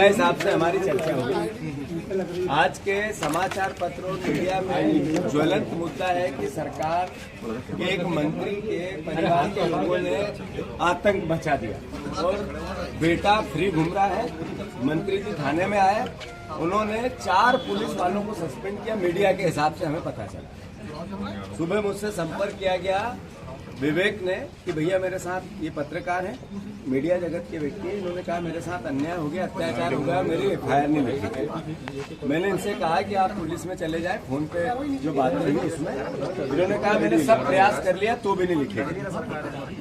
हिसाब से हमारी चर्चा होगी। आज के समाचार पत्रों मीडिया में ज्वलंत मुद्दा है कि सरकार के एक मंत्री के परिवार के लोगों ने आतंक मचा दिया और बेटा फ्री घूम रहा है। मंत्री जी थाने में आए, उन्होंने 4 पुलिस वालों को सस्पेंड किया। मीडिया के हिसाब से हमें पता चला। सुबह मुझसे संपर्क किया गया विवेक ने कि भैया मेरे साथ ये पत्रकार हैं, मीडिया जगत के व्यक्ति हैं, इन्होंने कहा मेरे साथ अन्याय हो गया, अत्याचार हो गया, मेरी FIR नहीं लिखी। मैंने इनसे कहा कि आप पुलिस में चले जाएं, फोन पे जो बात रही उसमें इन्होंने कहा मैंने सब प्रयास कर लिया तो भी नहीं लिखे।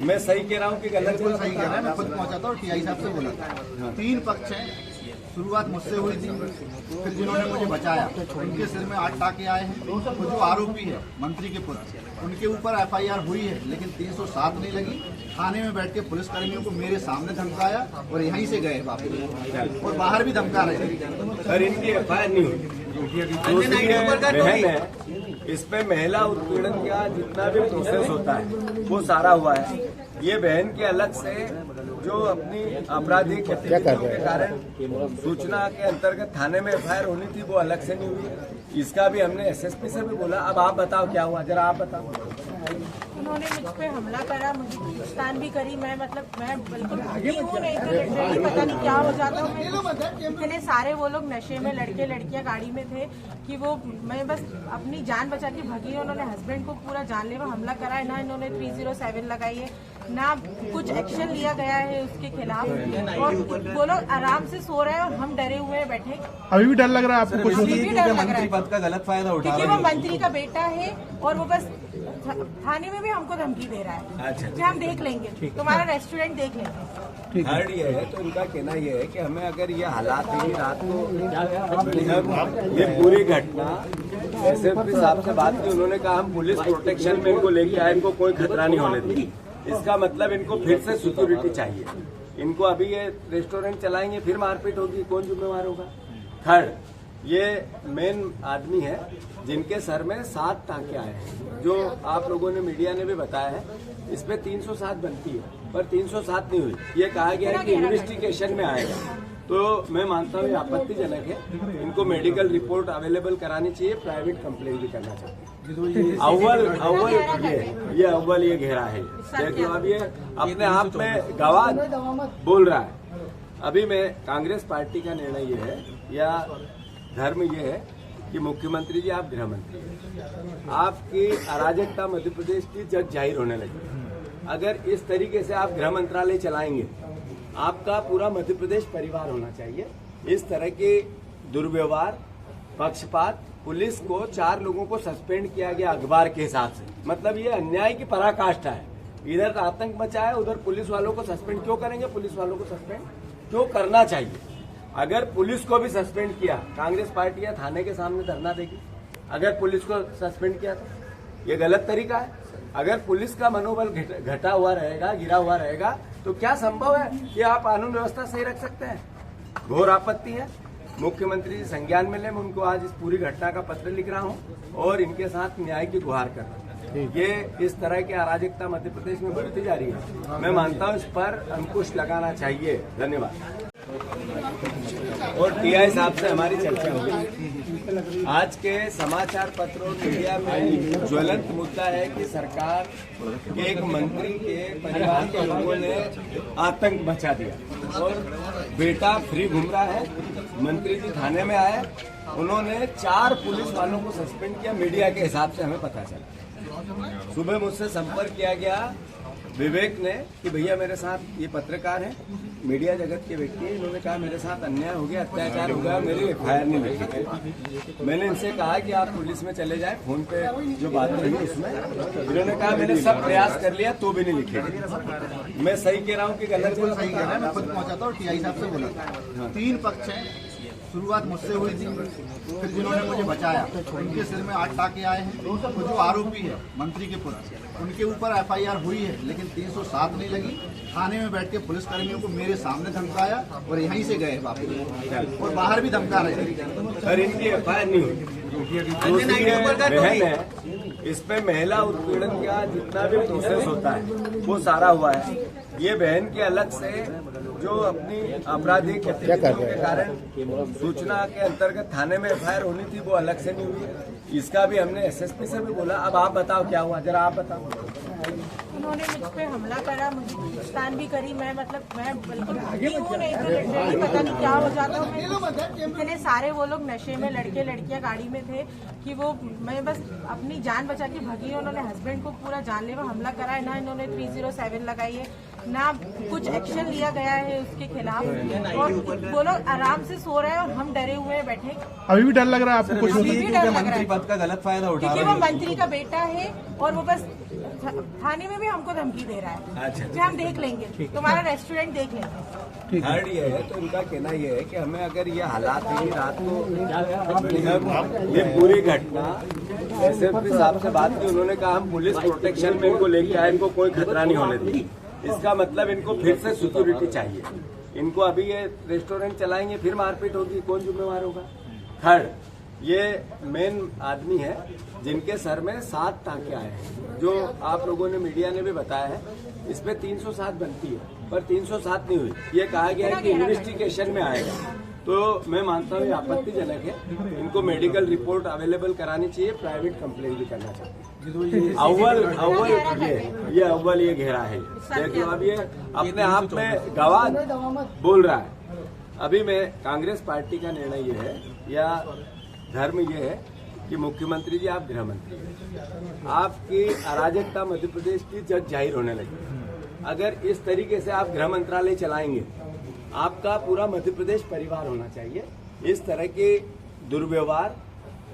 मैं सही कह रहा हूँ कि गलत? सही कह रहा है। मैं खुद पहुंचा था और TI साहब से बोला था। 3 पक्ष हैं। शुरुआत मुझसे हुई थी, फिर जिन्होंने मुझे बचाया उनके सिर में 8 टाके आए हैं। वो जो आरोपी है मंत्री के पुत्र, उनके ऊपर FIR हुई है लेकिन 307 नहीं लगी। थाने में बैठ के पुलिस कर्मियों को मेरे सामने धमकाया और यहीं से गए वापस, और बाहर भी धमका रहे थे। सर इनकी FIR नहीं हुई। इस पे महिला उत्पीड़न का जितना भी प्रोसेस होता है वो सारा हुआ है। ये बहन के अलग से जो अपनी आपराधिक गतिविधियों के कारण सूचना के अंतर्गत थाने में FIR होनी थी वो अलग से नहीं हुई। इसका भी हमने SSP से भी बोला। अब आप बताओ क्या हुआ, जरा आप बताओ। उन्होंने मुझ पे हमला करा, मुझे खींचतान भी करी। मैं बिल्कुल भगी हूँ, नहीं तो लिटरली पता नहीं क्या हो जाता हूँ। इतने सारे वो लोग नशे में लड़के लड़कियां गाड़ी में थे कि वो मैं बस अपनी जान बचा के भगी। उन्होंने हस्बैंड को पूरा जानलेवा हमला करा है। ना इन्होंने 307 लगाई है, ना कुछ एक्शन लिया गया है उसके खिलाफ, और वो लोग आराम से सो रहे हैं और हम डरे हुए बैठे। अभी भी डर लग रहा है आपको? कुछ अभी भी डर लग रहा है मंत्री पद का गलत फायदा उठा क्योंकि वो मंत्री का बेटा है और वो बस थाने में भी हमको धमकी दे रहा है कि हम देख लेंगे, तुम्हारा रेस्टोरेंट देख लेंगे। थर्ड ये है, तो इनका कहना ये है कि हमें अगर ये हालात हुई रात को, ये पूरी घटना SSP साहब से बात की, उन्होंने कहा हम पुलिस प्रोटेक्शन में इनको लेके आए, इनको कोई खतरा नहीं होने दी। इसका मतलब इनको फिर से सिक्योरिटी चाहिए। इनको अभी ये रेस्टोरेंट चलाएंगे, फिर मारपीट होगी, कौन जिम्मेवार होगा? थर्ड, ये मेन आदमी है जिनके सर में 7 टांके आए हैं, जो आप लोगों ने मीडिया ने भी बताया है। इस पे 307 बनती है पर 307 नहीं हुई। ये कहा गया है कि इन्वेस्टिगेशन में आएगा, तो मैं मानता हूँ ये आपत्तिजनक है। इनको मेडिकल रिपोर्ट अवेलेबल करानी चाहिए, प्राइवेट कंप्लेन भी करना चाहिए। अव्वल ये घेरा है। देखो अब ये अपने आप में गवाह बोल रहा है। अभी मैं कांग्रेस पार्टी का निर्णय ये है या धर्म ये है कि मुख्यमंत्री जी आप गृह मंत्री हैं, आपकी अराजकता मध्य प्रदेश की जग जाहिर होने लगी। अगर इस तरीके से आप गृह मंत्रालय चलाएंगे, आपका पूरा मध्य प्रदेश परिवार होना चाहिए। इस तरह के दुर्व्यवहार, पक्षपात, पुलिस को 4 लोगों को सस्पेंड किया गया अखबार के हिसाब से, मतलब ये अन्याय की पराकाष्ठा है। इधर आतंक मचा है, उधर पुलिस वालों को सस्पेंड क्यों करेंगे? पुलिस वालों को सस्पेंड क्यों करना चाहिए? अगर पुलिस को भी सस्पेंड किया, कांग्रेस पार्टी या थाने के सामने धरना देगी। अगर पुलिस को सस्पेंड किया तो ये गलत तरीका है। अगर पुलिस का मनोबल घटा हुआ रहेगा, गिरा हुआ रहेगा, तो क्या संभव है कि आप कानून व्यवस्था सही रख सकते हैं? घोर आपत्ति है। मुख्यमंत्री जी संज्ञान में ले, मैं उनको आज इस पूरी घटना का पत्र लिख रहा हूं और इनके साथ न्याय की गुहार कर रहा हूं। ये इस तरह की अराजकता मध्य प्रदेश में बढ़ती जा रही है। मैं मानता हूं इस पर अंकुश लगाना चाहिए। धन्यवाद। और TI साहब से हमारी चर्चा होगी। आज के समाचार पत्रों मीडिया में ज्वलंत मुद्दा है कि सरकार के एक मंत्री के परिवार के लोगों ने आतंक मचा दिया और बेटा फ्री घूम रहा है। मंत्री जी थाने में आए, उन्होंने 4 पुलिस वालों को सस्पेंड किया। मीडिया के हिसाब से हमें पता चला। सुबह मुझसे संपर्क किया गया विवेक ने कि भैया मेरे साथ ये पत्रकार हैं, मीडिया जगत के व्यक्ति हैं, इन्होंने कहा मेरे साथ अन्याय हो गया, अत्याचार हो गया, मेरी FIR नहीं लिखी। मैंने इनसे कहा कि आप पुलिस में चले जाएं, फोन पे जो बात रही उसमें इन्होंने कहा मैंने सब प्रयास कर लिया तो भी नहीं लिखे। मैं सही कह रहा हूँ कि गलत? सही कह रहा है। मैं खुद पहुंचा था और TI साहब से बोला था। 3 पक्ष हैं। शुरुआत मुझसे हुई थी, फिर जिन्होंने मुझे बचाया उनके सिर में 8 टाके आए हैं। वो जो आरोपी है मंत्री के पुत्र, उनके ऊपर FIR हुई है लेकिन 307 नहीं लगी। थाने में बैठ के पुलिस कर्मियों को मेरे सामने धमकाया और यहीं से गए वापस, और बाहर भी धमका रहे थे। सर इनकी FIR नहीं हुई। बहन है, इस पे महिला उत्पीड़न का जितना भी प्रोसेस होता है वो सारा हुआ है। ये बहन के अलग से जो अपनी आपराधिक गतिविधियों के कारण सूचना के अंतर्गत थाने में एफआईआर होनी थी वो अलग से नहीं हुई। इसका भी हमने एसएसपी से भी बोला। अब आप बताओ क्या हुआ, जरा आप बताओ। उन्होंने मुझ पे हमला करा, मुझे खींचतान भी करी। मैं बिल्कुल हूँ नहीं तो लिटरली पता नहीं क्या हो जाता हूँ। इतने सारे वो लोग नशे में लड़के लड़कियां गाड़ी में थे कि वो मैं बस अपनी जान बचा के भगी। उन्होंने हस्बैंड को पूरा जानलेवा हमला करा है। ना इन्होंने 307 लगाई है, ना कुछ एक्शन लिया गया है उसके खिलाफ। और वो लोग आराम से सो रहे हैं और हम डरे हुए बैठे। अभी भी डर लग रहा है आपको? कुछ अभी भी डर लग रहा मंत्री है पद का गलत फायदा उठा क्योंकि रहे वो मंत्री का बेटा है और वो बस थाने में भी हमको धमकी दे रहा है। अच्छा। कि हम देख लेंगे, तुम्हारा रेस्टोरेंट देख लेंगे। थर्ड ये है, तो इनका कहना ये है कि हमें अगर ये हालात हुई रात को, ये पूरी घटना एसएसपी साहब से बात की, उन्होंने कहा हम पुलिस प्रोटेक्शन में इनको लेके आए, इनको कोई खतरा नहीं होने दी। इसका मतलब इनको फिर से सिक्योरिटी चाहिए। इनको अभी ये रेस्टोरेंट चलाएंगे, फिर मारपीट होगी, कौन जिम्मेवार होगा? थर्ड, ये मेन आदमी है जिनके सर में 7 टांके आए हैं, जो आप लोगों ने मीडिया ने भी बताया है। इस पे 307 बनती है, पर 307 नहीं हुई। ये कहा गया है कि इन्वेस्टिगेशन में आएगा। तो मैं मानता हूँ ये आपत्तिजनक है। इनको मेडिकल रिपोर्ट अवेलेबल करानी चाहिए, प्राइवेट कंप्लेन भी करना चाहिए। अव्वल ये घेरा है। देखिए अब ये अपने आप में गवाह बोल रहा है। अभी मैं कांग्रेस पार्टी का निर्णय ये है या धर्म ये है कि मुख्यमंत्री जी आप गृह मंत्री हैं, आपकी अराजकता मध्य प्रदेश की जग जाहिर होने लगी। अगर इस तरीके से आप गृह मंत्रालय चलाएंगे, आपका पूरा मध्य प्रदेश परिवार होना चाहिए। इस तरह के दुर्व्यवहार,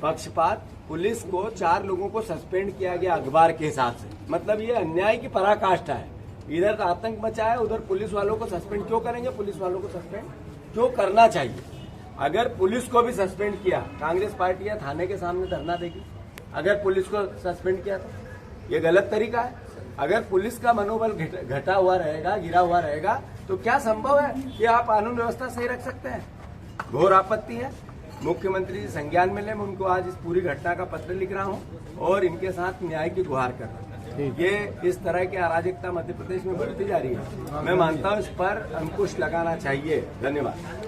पक्षपात, पुलिस को 4 लोगों को सस्पेंड किया गया अखबार के हिसाब से, मतलब ये अन्याय की पराकाष्ठा है। इधर आतंक मचा है, उधर पुलिस वालों को सस्पेंड क्यों करेंगे? पुलिस वालों को सस्पेंड क्यों करना चाहिए? अगर पुलिस को भी सस्पेंड किया, कांग्रेस पार्टी या थाने के सामने धरना देगी। अगर पुलिस को सस्पेंड किया तो ये गलत तरीका है। अगर पुलिस का मनोबल घटा हुआ रहेगा, गिरा हुआ रहेगा, तो क्या संभव है कि आप कानून व्यवस्था सही रख सकते हैं? घोर आपत्ति है। मुख्यमंत्री जी संज्ञान में लें। मैं उनको आज इस पूरी घटना का पत्र लिख रहा हूं और इनके साथ न्याय की गुहार कर रहा हूं। ये इस तरह की अराजकता मध्य प्रदेश में बढ़ती जा रही है। मैं मानता हूं इस पर अंकुश लगाना चाहिए। धन्यवाद।